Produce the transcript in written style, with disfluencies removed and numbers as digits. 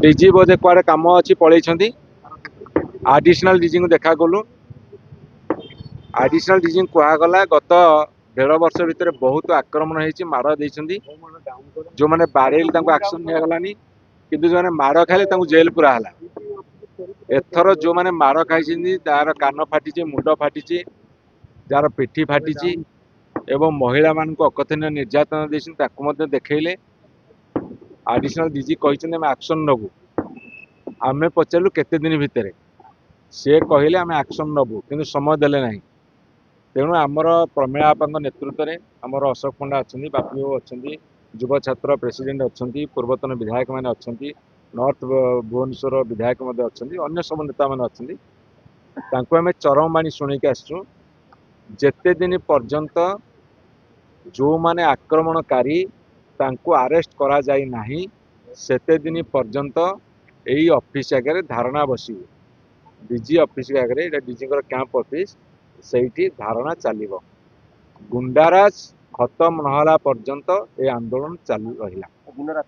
DG बोधे कुआड़े कम अच्छी पलैंती additional DG को देखा गलु आडिशनाल डीजी कहगला गत 1.5 वर्ष भितर बहुत आक्रमण होती माड़ देती जो मैंने बाड़ेली एक्शन निगलानी किंतु जो मैंने माड़ खाइले जेल पूरा है एथर जो मैंने माड़ खाई तार कान फाटी मुंड फाटी जार पिठी फाटी एवं महिला मान अकथनीय निर्यातना देते देखले आडिशनाल डीजी कहते एक्शन नबू आम पचारू केते दिन भितर सी कहले आम एक्शन नबू कि समय देले ना तेणु आमर प्रमेय आपा नेतृत्व में आमर अशोक पंडा अच्छा बापी बाबू अच्छा युव छात्र प्रेसिडेंट अच्छा पूर्वतन विधायक मैंने अच्छा नॉर्थ भुवनेश्वर विधायक अच्छा अन्य सब नेता मैंने अच्छा आम चरम बाणी शुणिक आसचु जेते दिन पर्यंत जो माने आक्रमणकारी तांको अरेस्ट करा जाई नाही सेते दिन पर्यंत यही ऑफिस आगे धारणा बस डीजी ऑफिस आगे डीजी कैंप ऑफिस से धारणा चलो गुंडाराज खत्म नहला पर्यंत ये आंदोलन चालू रहा।